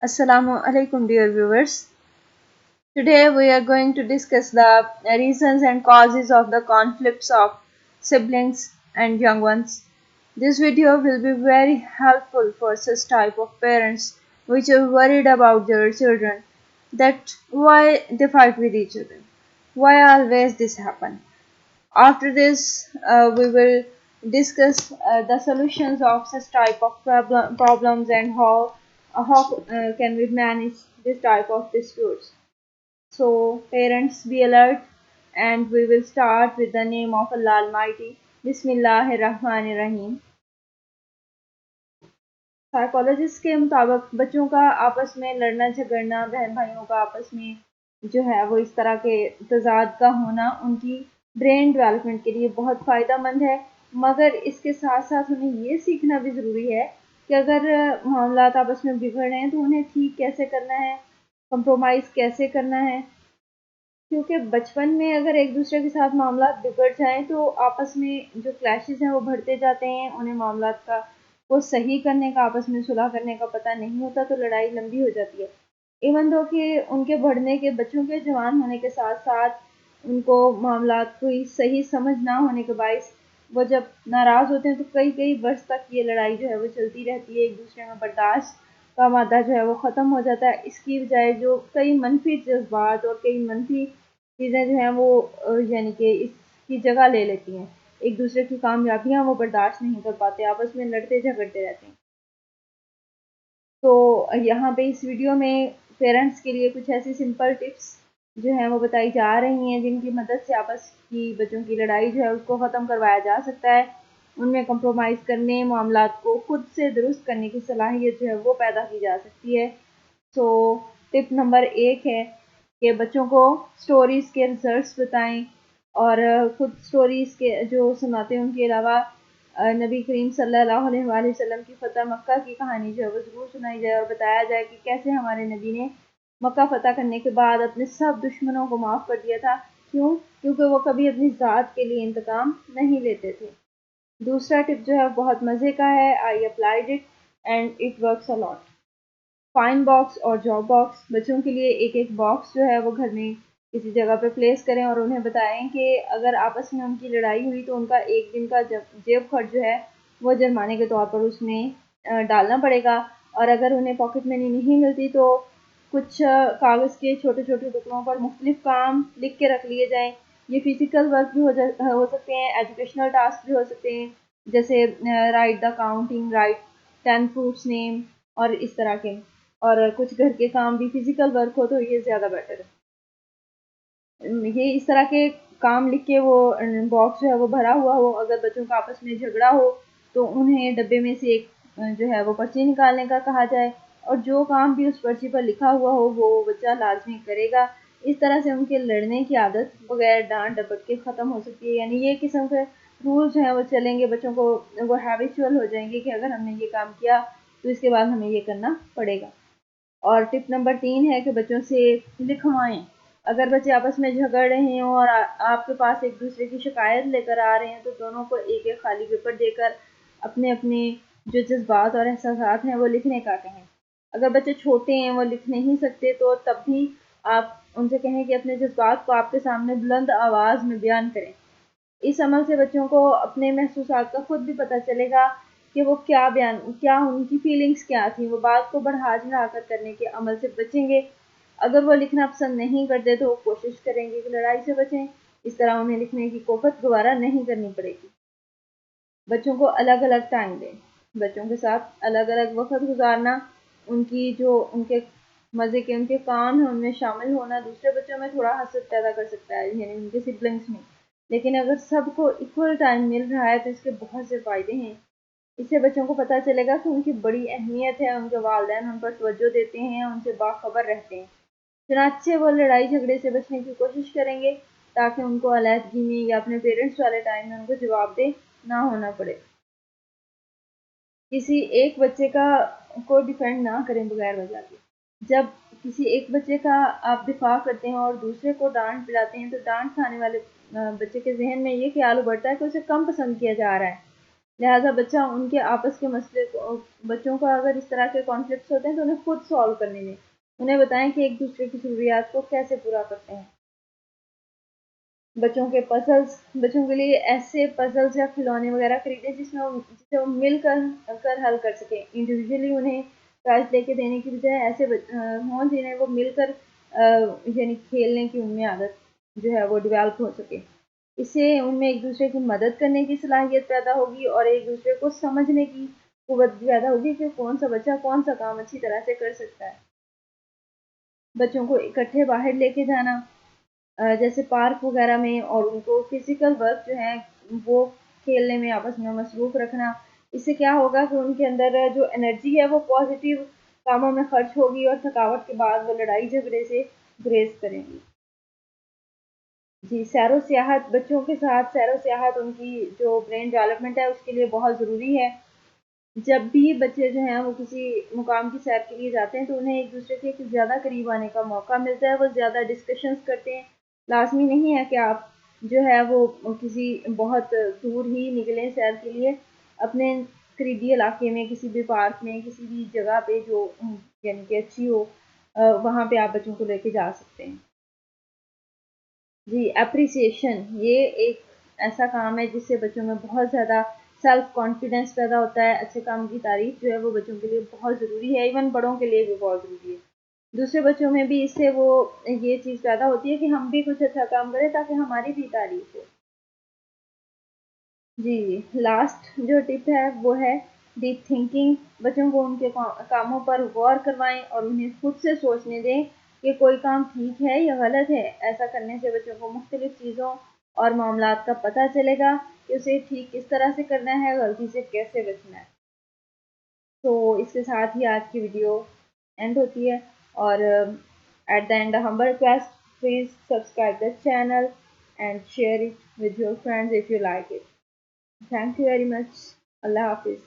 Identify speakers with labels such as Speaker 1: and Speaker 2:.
Speaker 1: Assalamu alaikum, dear viewers. Today we are going to discuss the reasons and causes of the conflicts of siblings and young ones. This video will be very helpful for such type of parents which are worried about their children, that why they fight with each other, why always this happen. After this, we will discuss the solutions of such type of problems and how can we manage this type of disputes. So, parents, be alert, and we will start with the name of Allah Almighty. Bismillahir Rahmanir Rahim. Psychologist के मुताबिक बच्चों का आपस में लड़ना झगड़ना, बहन भाइयों का आपस में जो है वो इस तरह के तजाद का होना उनकी ब्रेन डेवलपमेंट के लिए बहुत फ़ायदेमंद है। मगर इसके साथ साथ उन्हें ये सीखना भी ज़रूरी है कि अगर मामलात आपस में बिगड़ रहे हैं तो उन्हें ठीक कैसे करना है, कंप्रोमाइज़ कैसे करना है। क्योंकि बचपन में अगर एक दूसरे के साथ मामला बिगड़ जाएं तो आपस में जो क्लैशेस हैं वो बढ़ते जाते हैं, उन्हें मामलात का वो सही करने का, आपस में सुलह करने का पता नहीं होता, तो लड़ाई लंबी हो जाती है। इवन दो कि उनके बढ़ने के, बच्चों के जवान होने के साथ साथ उनको मामलात कोई सही समझ ना होने के बायस वो जब नाराज़ होते हैं तो कई कई वर्ष तक ये लड़ाई जो है वो चलती रहती है। एक दूसरे में बर्दाश्त का मादा जो है वो ख़त्म हो जाता है। इसकी बजाय जो कई मनफी जज्बात और कई मनफी चीज़ें जो हैं वो यानी कि इसकी जगह ले लेती हैं। एक दूसरे की कामयाबियाँ वो बर्दाश्त नहीं कर पाते, आपस में लड़ते झगड़ते रहते हैं। तो यहाँ पे इस वीडियो में पेरेंट्स के लिए कुछ ऐसी सिंपल टिप्स जो हैं वो बताई जा रही हैं जिनकी मदद से आपस की बच्चों की लड़ाई जो है उसको ख़त्म करवाया जा सकता है। उनमें कंप्रोमाइज़ करने, मामलात को खुद से दुरुस्त करने की सलाहियत जो है वो पैदा की जा सकती है। सो टिप नंबर 1 है कि बच्चों को स्टोरीज़ के रिजल्ट्स बताएं और खुद स्टोरीज़ के जो सुनाते हैं उनके अलावा नबी करीम सल्लल्लाहु अलैहि वसल्लम की फ़तह मक्का की कहानी जो है वो ज़रूर सुनाई जाए और बताया जाए कि कैसे हमारे नबी ने मक्का फ़तह करने के बाद अपने सब दुश्मनों को माफ़ कर दिया था। क्यों? क्योंकि वो कभी अपनी ज़ात के लिए इंतकाम नहीं लेते थे। दूसरा टिप जो है बहुत मज़े का है। I applied it and it works a lot. Fine box और जॉब बॉक्स, बच्चों के लिए एक एक बॉक्स जो है वो घर में किसी जगह पे प्लेस करें और उन्हें बताएं कि अगर आपस में उनकी लड़ाई हुई तो उनका एक दिन का जेब खर्च जो है वो जुर्माने के तौर पर उसमें डालना पड़ेगा। और अगर उन्हें पॉकेट मनी नहीं मिलती तो कुछ कागज़ के छोटे छोटे टुकड़ों पर मुख्तलिफ काम लिख के रख लिए जाएँ। ये फ़िज़िकल वर्क भी हो सकते हैं, एजुकेशनल टास्क भी हो सकते हैं, जैसे right the counting, right 10 fruits name और इस तरह के। और कुछ घर के काम भी फ़िज़िकल वर्क हो तो ये ज़्यादा बेटर है। ये इस तरह के काम लिख के वो बॉक्स जो है वो भरा हुआ हो। अगर बच्चों का आपस में झगड़ा हो तो उन्हें डब्बे में से एक जो है वो पर्ची निकालने का कहा जाए और जो काम भी उस पर्ची पर लिखा हुआ हो वो बच्चा लाजमी करेगा। इस तरह से उनके लड़ने की आदत बगैर डांट डपट के ख़त्म हो सकती है। यानी ये किस्म के रूल्स जो हैं वो चलेंगे, बच्चों को वो हैबिचुअल हो जाएंगे कि अगर हमने ये काम किया तो इसके बाद हमें ये करना पड़ेगा। और टिप नंबर 3 है कि बच्चों से लिखवाएं। अगर बच्चे आपस में झगड़ रहे हों और आपके पास एक दूसरे की शिकायत लेकर आ रहे हैं तो दोनों को एक एक खाली पेपर देकर अपने अपने जो जज्बात और एहसास हैं वो लिखने का कहें। अगर बच्चे छोटे हैं, वो लिख नहीं सकते, तो तब भी आप उनसे कहें कि अपने जज्बात को आपके सामने बुलंद आवाज़ में बयान करें। इस अमल से बच्चों को अपने महसूसात का खुद भी पता चलेगा कि वो क्या उनकी फीलिंग्स क्या थी। वो बात को बढ़ा चढ़ा कर करने के अमल से बचेंगे। अगर वो लिखना पसंद नहीं करते तो वो कोशिश करेंगे कि लड़ाई से बचें। इस तरह उन्हें लिखने की कोफत दोबारा नहीं करनी पड़ेगी। बच्चों को अलग अलग टाइम दें। बच्चों के साथ अलग अलग वक्त गुजारना, उनकी जो उनके मज़े के उनके काम हैं उनमें शामिल होना दूसरे बच्चों में थोड़ा हसद पैदा कर सकता है, यानी उनके सिबलिंग्स में। लेकिन अगर सबको इक्वल टाइम मिल रहा है तो इसके बहुत से फ़ायदे हैं। इससे बच्चों को पता चलेगा कि उनकी बड़ी अहमियत है, उनके वालिदैन उन पर तवज्जो देते हैं, उनसे बाखबर रहते हैं। चुनांचे वो लड़ाई झगड़े से बचने की कोशिश करेंगे ताकि उनको अलहदगी में या अपने पेरेंट्स वाले टाइम में उनको जवाबदेह ना होना पड़े। किसी एक बच्चे को डिफेंड ना करें बगैर वजह के। जब किसी एक बच्चे का आप दिफा करते हैं और दूसरे को डांट पिलाते हैं तो डांट खाने वाले बच्चे के जहन में ये ख्याल उभरता है कि उसे कम पसंद किया जा रहा है। لہٰذا بچہ ان کے آپس کے مسئلے کو، بچوں کا اگر اس طرح کے کانفلکٹس ہوتے ہیں تو انہیں خود سالو کرنے دیں، انہیں بتائیں کہ ایک دوسرے کی ضروریات کو کیسے پورا کرتے ہیں۔ بچوں کے پزلز، بچوں کے لیے ایسے پزلز یا کھلونے وغیرہ خریدیں جسے وہ مل کر حل کر سکیں۔ انڈیویجولی انہیں پرائز لے کے دینے کی بجائے ایسے ہوں جنہیں وہ مل کر یعنی کھیلنے کی ان میں عادت جو ہے وہ ڈیولپ ہو سکے۔ اس سے ان میں ایک دوسرے کی مدد کرنے کی صلاحیت پیدا ہوگی اور ایک دوسرے کو سمجھنے کی قوت پیدا ہوگی کہ کون سا بچہ کون سا کام اچھی طرح سے کر سکتا ہے۔ بچوں کو اکٹھے باہر لے کے جانا، جیسے پارک وغیرہ میں، اور ان کو فزیکل ورک جو ہے وہ کھیلنے میں آپس میں مصروف رکھنا، اس سے کیا ہوگا کہ ان کے اندر جو انرجی ہے وہ پازیٹیو کاموں میں خرچ ہوگی اور تھکاوٹ کے بعد وہ لڑائی جھگڑے سے گریز کریں گی۔ جی، سیر و سیاحت، بچوں کے ساتھ سیر و سیاحت ان کی جو برین ڈیولپمنٹ ہے اس کے لیے بہت ضروری ہے۔ جب بھی بچے جو ہیں وہ کسی مقام کی سیر کے لیے جاتے ہیں تو انہیں ایک دوسرے کے زیادہ قریب آنے کا موقع ملتا ہے، وہ زیادہ ڈسکشنز کرتے ہیں۔ لازمی نہیں ہے کہ آپ جو ہے وہ کسی بہت دور ہی نکلیں سیر کے لیے، اپنے قریبی علاقے میں کسی بھی پارک میں، کسی بھی جگہ پہ جو یعنی کہ اچھی ہو، وہاں پہ آپ بچوں کو لے کے جا سکتے ہیں۔ جی، اپریسیشن یہ ایک ایسا کام ہے جس سے بچوں میں بہت زیادہ سیلف کانفیڈنس پیدا ہوتا ہے۔ اچھے کام کی تعریف جو ہے وہ بچوں کے لیے بہت ضروری ہے، ایون بڑوں کے لیے بھی بہت ضروری ہے۔ دوسرے بچوں میں بھی اس سے وہ یہ چیز پیدا ہوتی ہے کہ ہم بھی کچھ اچھا کام کریں تاکہ ہماری بھی تعریف ہو۔ جی، لاسٹ جو ٹپ ہے وہ ہے ڈیپ تھنکنگ۔ بچوں کو ان کے کاموں پر غور کروائیں اور انہیں خود سے سوچنے دیں کہ کوئی کام ٹھیک ہے یا غلط ہے۔ ایسا کرنے سے بچوں کو مختلف چیزوں اور معاملات کا پتہ چلے گا کہ اسے ٹھیک کس طرح سے کرنا ہے، غلطی سے کیسے بچنا ہے۔ تو اس کے ساتھ ہی آج کی ویڈیو اینڈ ہوتی ہے، اور at the end humble request, please subscribe the channel and share it with your friends if you like it. Thank you very much. Allah Hafiz.